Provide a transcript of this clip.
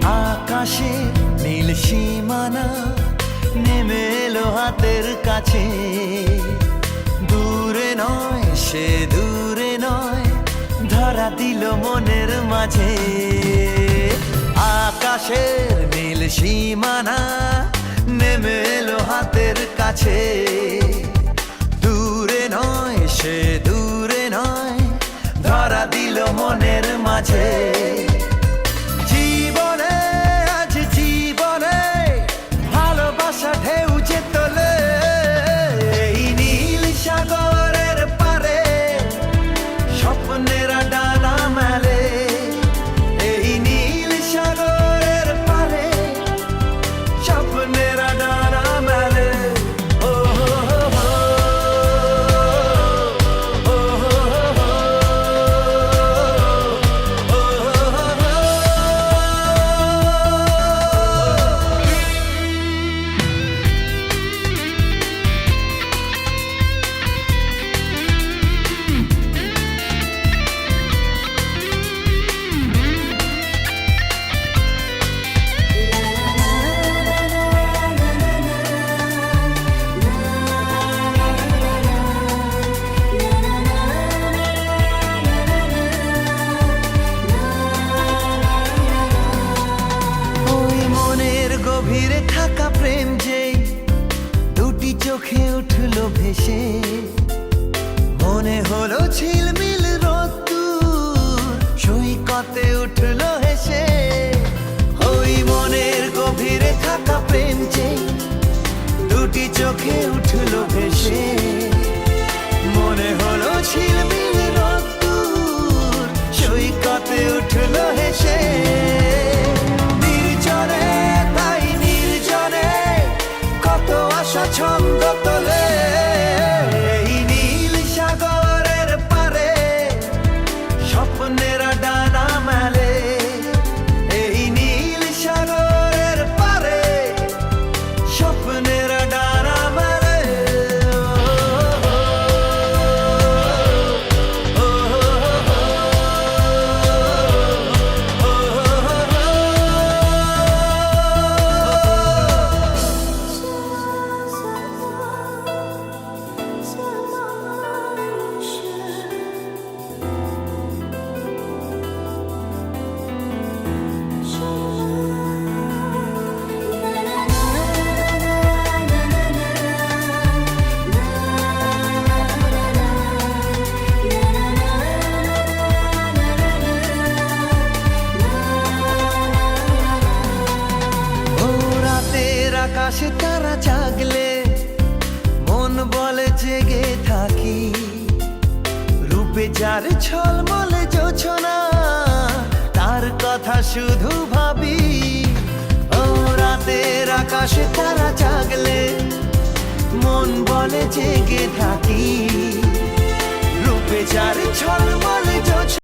আকাশে নীল সীমানা নেমে এলো হাতের কাছে। দূরে নয় সে দূরে নয়, ধরা দিল মনের মাঝে। আকাশের নীল সীমানা নেমে এলো হাতের কাছে। দূরে নয় সে দূরে নয়, ধরা দিল মনের মাঝে। জীবনে আজ জীবনে ভালোবাসা ঢেউ যে তোলে, এই নীল সাগরের পারে স্বপ্নেরা ডানা মেলে। এই নীল সাগরের পারে স্বপ্নেরা ডানা মেলে। ও গভীরে থাকা প্রেম যে দুটি চোখে উঠলো ভেসে, মনে হলো ঝিলমিল রোদ্দুর সৈকতে উঠলো হেসে। ওই মনের গভীরে থাকা প্রেম যে দুটি চোখে উঠলো ভেসে, মনে হলো ঝিলমিল রোদ্দুর সৈকতে উঠলো হেসে। ছন্দ তোলে এই নীল সাগরের পারে স্বপ্নেরা ডানা মেলে। এই নীল সাগরের পারে স্বপ্নেরা ডানা মেলে। আকাশে তারা জাগলে মন বলে জেগে থাকি, রূপে যার ঝলমলে জোছনা তার কথা শুধু ভাবি। ও রাতের আকাশে তারা জাগলে মন বলে জেগে থাকি, রূপে যার ঝলমলে জোছনা